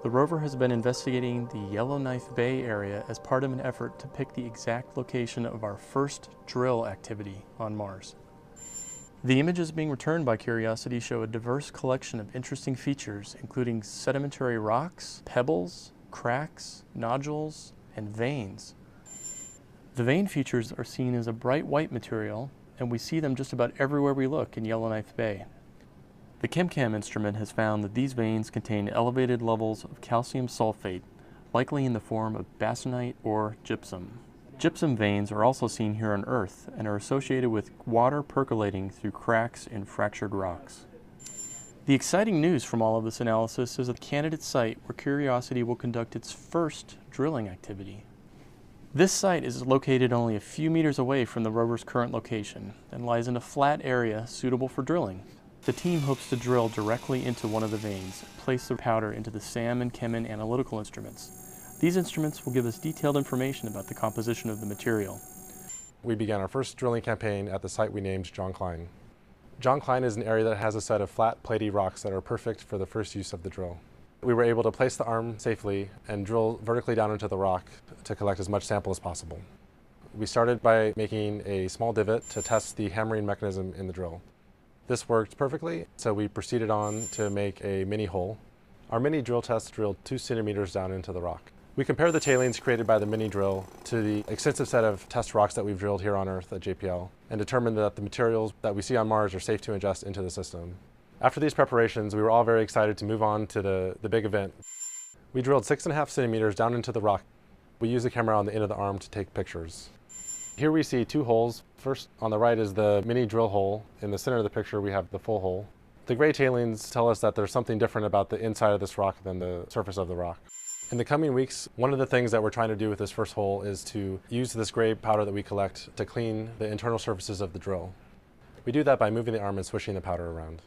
The rover has been investigating the Yellowknife Bay area as part of an effort to pick the exact location of our first drill activity on Mars. The images being returned by Curiosity show a diverse collection of interesting features, including sedimentary rocks, pebbles, cracks, nodules, and veins. The vein features are seen as a bright white material, and we see them just about everywhere we look in Yellowknife Bay. The ChemCam instrument has found that these veins contain elevated levels of calcium sulfate, likely in the form of basanite or gypsum. Gypsum veins are also seen here on Earth and are associated with water percolating through cracks in fractured rocks. The exciting news from all of this analysis is a candidate site where Curiosity will conduct its first drilling activity. This site is located only a few meters away from the rover's current location and lies in a flat area suitable for drilling. The team hopes to drill directly into one of the veins and place the powder into the SAM and Chemin analytical instruments. These instruments will give us detailed information about the composition of the material. We began our first drilling campaign at the site we named John Klein. John Klein is an area that has a set of flat, platy rocks that are perfect for the first use of the drill. We were able to place the arm safely and drill vertically down into the rock to collect as much sample as possible. We started by making a small divot to test the hammering mechanism in the drill. This worked perfectly, so we proceeded on to make a mini hole. Our mini drill test drilled 2 centimeters down into the rock. We compared the tailings created by the mini drill to the extensive set of test rocks that we've drilled here on Earth at JPL and determined that the materials that we see on Mars are safe to ingest into the system. After these preparations, we were all very excited to move on to the big event. We drilled 6.5 centimeters down into the rock. We used the camera on the end of the arm to take pictures. Here we see 2 holes. First on the right is the mini drill hole. In the center of the picture we have the full hole. The gray tailings tell us that there's something different about the inside of this rock than the surface of the rock. In the coming weeks, one of the things that we're trying to do with this first hole is to use this gray powder that we collect to clean the internal surfaces of the drill. We do that by moving the arm and swishing the powder around.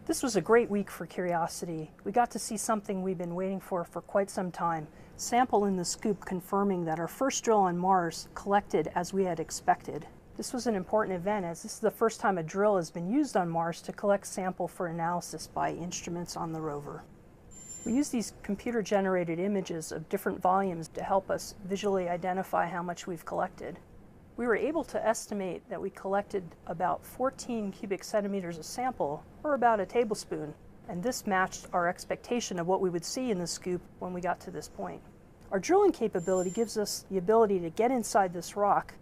This was a great week for Curiosity. We got to see something we've been waiting for quite some time. Sample in the scoop confirming that our first drill on Mars collected as we had expected. This was an important event as this is the first time a drill has been used on Mars to collect sample for analysis by instruments on the rover. We use these computer-generated images of different volumes to help us visually identify how much we've collected. We were able to estimate that we collected about 14 cubic centimeters of sample, or about a tablespoon, and this matched our expectation of what we would see in the scoop when we got to this point. Our drilling capability gives us the ability to get inside this rock.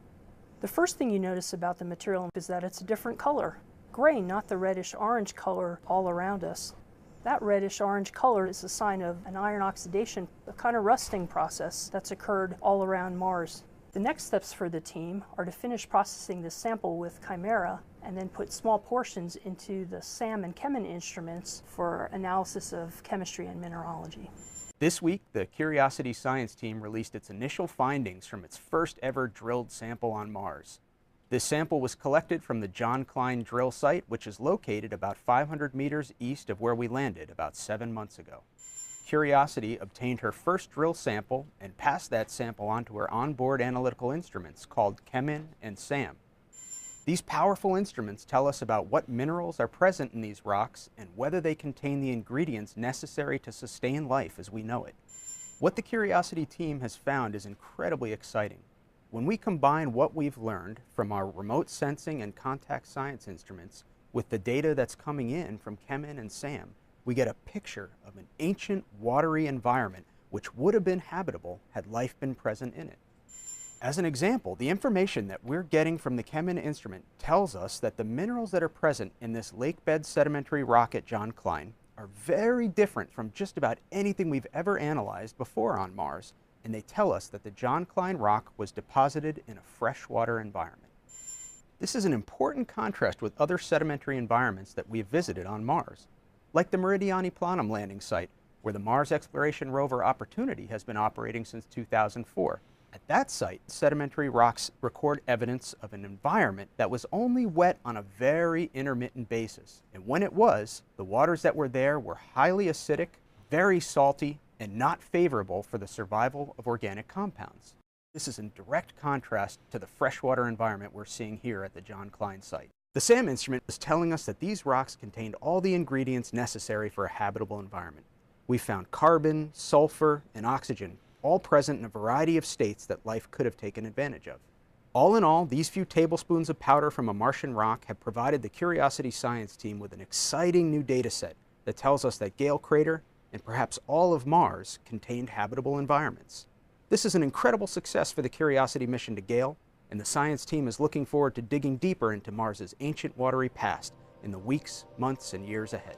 The first thing you notice about the material is that it's a different color. Gray, not the reddish-orange color all around us. That reddish-orange color is a sign of an iron oxidation, a kind of rusting process that's occurred all around Mars. The next steps for the team are to finish processing this sample with Chimera and then put small portions into the SAM and Chemin instruments for analysis of chemistry and mineralogy. This week, the Curiosity science team released its initial findings from its first ever drilled sample on Mars. This sample was collected from the John Klein drill site, which is located about 500 meters east of where we landed about 7 months ago. Curiosity obtained her first drill sample and passed that sample on to her onboard analytical instruments called Chemin and SAM. These powerful instruments tell us about what minerals are present in these rocks and whether they contain the ingredients necessary to sustain life as we know it. What the Curiosity team has found is incredibly exciting. When we combine what we've learned from our remote sensing and contact science instruments with the data that's coming in from Chemin and SAM, we get a picture of an ancient watery environment which would have been habitable had life been present in it. As an example, the information that we're getting from the Chemin instrument tells us that the minerals that are present in this lake bed sedimentary rock at John Klein are very different from just about anything we've ever analyzed before on Mars, and they tell us that the John Klein rock was deposited in a freshwater environment. This is an important contrast with other sedimentary environments that we've visited on Mars, like the Meridiani Planum landing site, where the Mars Exploration Rover Opportunity has been operating since 2004. At that site, sedimentary rocks record evidence of an environment that was only wet on a very intermittent basis. And when it was, the waters that were there were highly acidic, very salty, and not favorable for the survival of organic compounds. This is in direct contrast to the freshwater environment we're seeing here at the John Klein site. The SAM instrument is telling us that these rocks contained all the ingredients necessary for a habitable environment. We found carbon, sulfur, and oxygen, all present in a variety of states that life could have taken advantage of. All in all, these few tablespoons of powder from a Martian rock have provided the Curiosity science team with an exciting new data set that tells us that Gale Crater, and perhaps all of Mars, contained habitable environments. This is an incredible success for the Curiosity mission to Gale, and the science team is looking forward to digging deeper into Mars's ancient watery past in the weeks, months, and years ahead.